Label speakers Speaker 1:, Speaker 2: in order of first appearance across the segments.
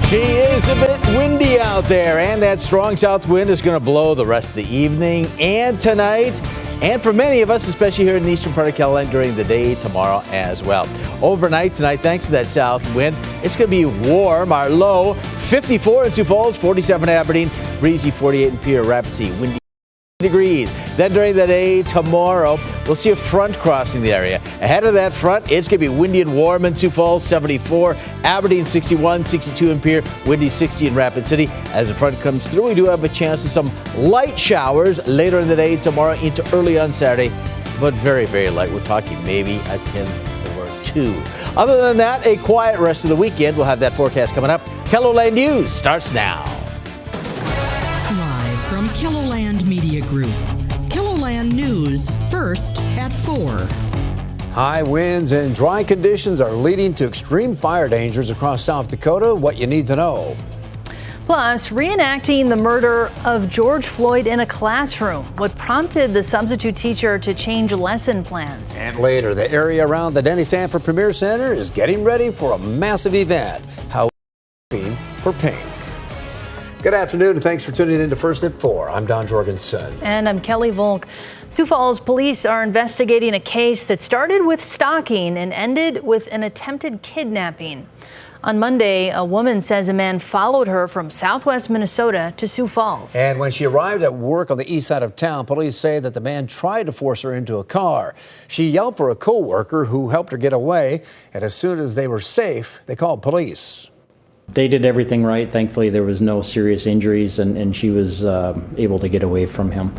Speaker 1: Gee, it is a bit windy out there, and that strong south wind is going to blow the rest of the evening and tonight. And for many of us, especially here in the eastern part of KELOLAND, during the day tomorrow as well. Overnight tonight, thanks to that south wind, it's going to be warm. Our low, 54 in Sioux Falls, 47 in Aberdeen, breezy 48 in Pierre, Rapid City, windy degrees. Then during the day tomorrow, we'll see a front crossing the area. Ahead of that front, it's going to be windy and warm in Sioux Falls, 74, Aberdeen 61, 62 in Pierre, windy 60 in Rapid City. As the front comes through, we do have a chance of some light showers later in the day tomorrow into early on Saturday, but very, very light. We're talking maybe a tenth or two. Other than that, a quiet rest of the weekend. We'll have that forecast coming up. KELOLAND News starts now.
Speaker 2: Live from KELOLAND Media Group. KELOLAND News, first at 4.
Speaker 3: High winds and dry conditions are leading to extreme fire dangers across South Dakota. What you need to know.
Speaker 4: Plus, reenacting the murder of George Floyd in a classroom. What prompted the substitute teacher to change lesson plans.
Speaker 3: And later, the area around the Denny Sanford Premier Center is getting ready for a massive event. How for pink. Good afternoon, and thanks for tuning in to First at 4. I'm Don Jorgensen.
Speaker 4: And I'm Kelly Volk. Sioux Falls police are investigating a case that started with stalking and ended with an attempted kidnapping. On Monday, a woman says a man followed her from southwest Minnesota to Sioux Falls.
Speaker 3: And when she arrived at work on the east side of town, police say that the man tried to force her into a car. She yelled for a co-worker who helped her get away, and as soon as they were safe, they called police.
Speaker 5: They did everything right. Thankfully, there was no serious injuries, and she was able to get away from him.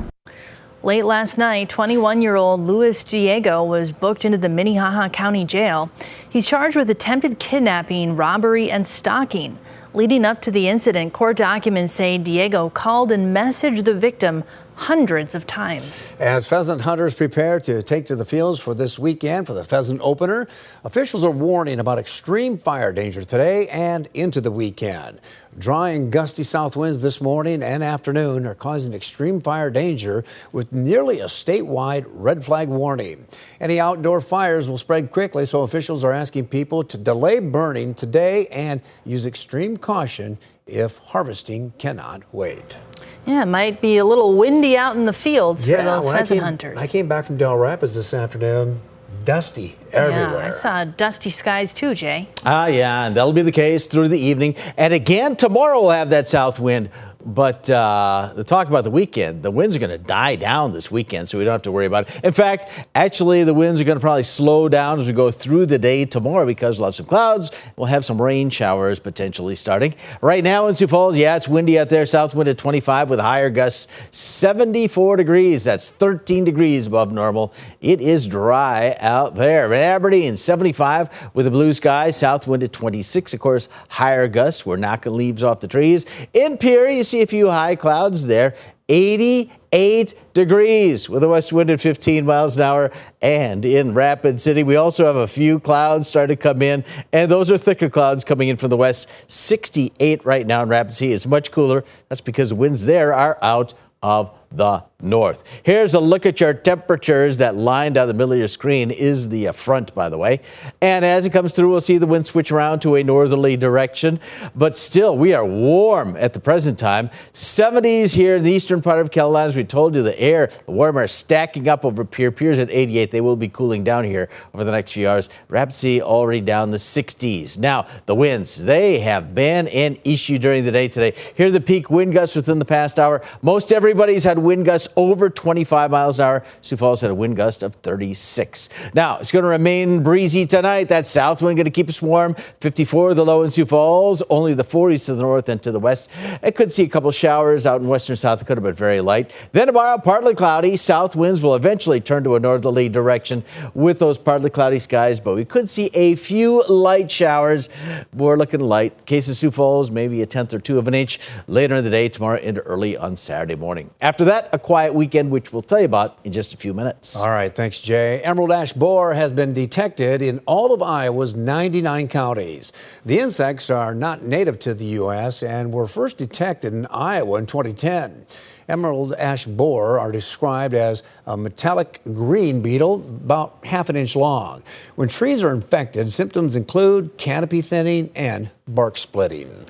Speaker 4: Late last night, 21-year-old Luis Diego was booked into the Minnehaha County Jail. He's charged with attempted kidnapping, robbery, and stalking. Leading up to the incident, court documents say Diego called and messaged the victim hundreds of times.
Speaker 3: As pheasant hunters prepare to take to the fields for this weekend for the pheasant opener, officials are warning about extreme fire danger today and into the weekend. Dry and gusty south winds this morning and afternoon are causing extreme fire danger with nearly a statewide red flag warning. Any outdoor fires will spread quickly, so officials are asking people to delay burning today and use extreme caution if harvesting cannot wait.
Speaker 4: Yeah, it might be a little windy out in the fields for those pheasant hunters.
Speaker 3: I came back from Del Rapids this afternoon. Dusty everywhere.
Speaker 4: Yeah, I saw dusty skies too, Jay.
Speaker 1: Yeah, and that'll be the case through the evening. And again, tomorrow we'll have that south wind. But the talk about the weekend, the winds are going to die down this weekend, so we don't have to worry about it. In fact, actually, the winds are going to probably slow down as we go through the day tomorrow because we'll have some clouds. We'll have some rain showers potentially starting. Right now in Sioux Falls, yeah, it's windy out there. South wind at 25 with higher gusts, 74 degrees. That's 13 degrees above normal. It is dry out there. In Aberdeen, 75 with a blue sky. South wind at 26. Of course, higher gusts. We're knocking leaves off the trees. In Pierre, you see a few high clouds there. 88 degrees with a west wind at 15 miles an hour. And in Rapid City, we also have a few clouds starting to come in, and those are thicker clouds coming in from the west. 68 right now in Rapid City. It's much cooler. That's because the winds there are out of the north. Here's a look at your temperatures. That line down the middle of your screen is the front, by the way. And as it comes through, we'll see the wind switch around to a northerly direction. But still, we are warm at the present time. 70s here in the eastern part of KELOLAND. As we told you, the warm air stacking up over Pierre. Pierre's at 88. They will be cooling down here over the next few hours. Rapid City already down the 60s. Now, the winds, they have been an issue during the day today. Here are the peak wind gusts within the past hour. Most everybody's had wind gusts over 25 miles an hour. Sioux Falls had a wind gust of 36. Now, it's going to remain breezy tonight. That south wind going to keep us warm. 54 the low in Sioux Falls. Only the 40s to the north and to the west. I could see a couple showers out in western South Dakota, but very light. Then tomorrow, partly cloudy. South winds will eventually turn to a northerly direction with those partly cloudy skies, but we could see a few light showers. We're looking light. Case of Sioux Falls, maybe a tenth or two of an inch later in the day tomorrow into early on Saturday morning. After that, a quiet weekend, which we'll tell you about in just a few minutes.
Speaker 3: All right, thanks, Jay. Emerald ash borer has been detected in all of Iowa's 99 counties. The insects are not native to the U.S. and were first detected in Iowa in 2010. Emerald ash borer are described as a metallic green beetle about half an inch long. When trees are infected, symptoms include canopy thinning and bark splitting.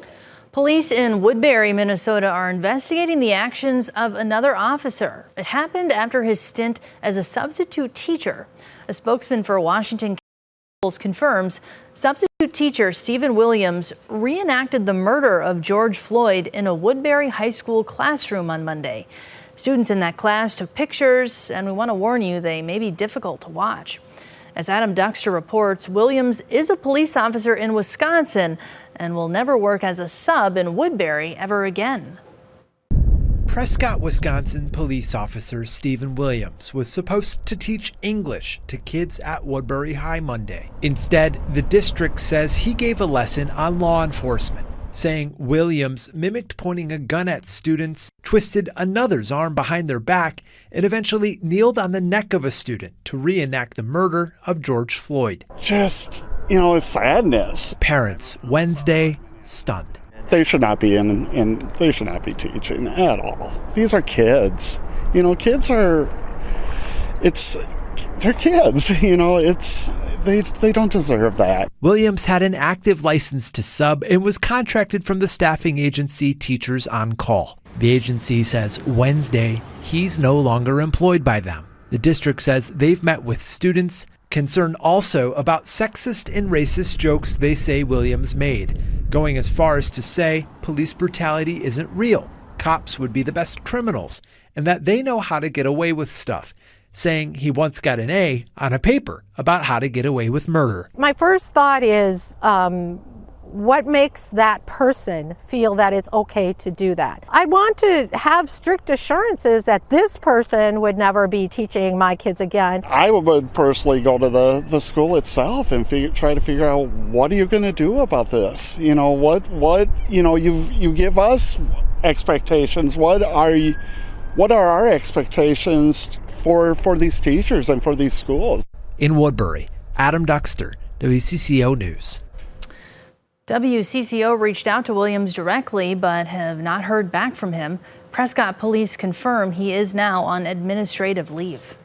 Speaker 4: Police in Woodbury, Minnesota are investigating the actions of another officer. It happened after his stint as a substitute teacher. A spokesman for Washington confirms substitute teacher Stephen Williams reenacted the murder of George Floyd in a Woodbury High School classroom on Monday. Students in that class took pictures, and we want to warn you, they may be difficult to watch. As Adam Duxter reports, Williams is a police officer in Wisconsin and will never work as a sub in Woodbury ever again.
Speaker 6: Prescott, Wisconsin police officer Stephen Williams was supposed to teach English to kids at Woodbury High Monday. Instead, the district says he gave a lesson on law enforcement, saying Williams mimicked pointing a gun at students, twisted another's arm behind their back, and eventually kneeled on the neck of a student to reenact the murder of George Floyd.
Speaker 7: Just, it's sadness.
Speaker 6: Parents Wednesday stunned.
Speaker 7: They should not be they should not be teaching at all. These are kids. Kids are, they're kids, they don't deserve that.
Speaker 6: Williams had an active license to sub and was contracted from the staffing agency Teachers on Call. The agency says Wednesday he's no longer employed by them. The district says they've met with students, concerned also about sexist and racist jokes they say Williams made, going as far as to say police brutality isn't real, cops would be the best criminals, and that they know how to get away with stuff, saying he once got an A on a paper about how to get away with murder.
Speaker 8: My first thought is, what makes that person feel that it's okay to do that? I want to have strict assurances that this person would never be teaching my kids again.
Speaker 7: I would personally go to the school itself and try to figure out, what are you going to do about this? You give us expectations. What are our expectations for these teachers and for these schools?
Speaker 6: In Woodbury, Adam Duxter, WCCO News.
Speaker 4: WCCO reached out to Williams directly but have not heard back from him. Prescott police confirm he is now on administrative leave.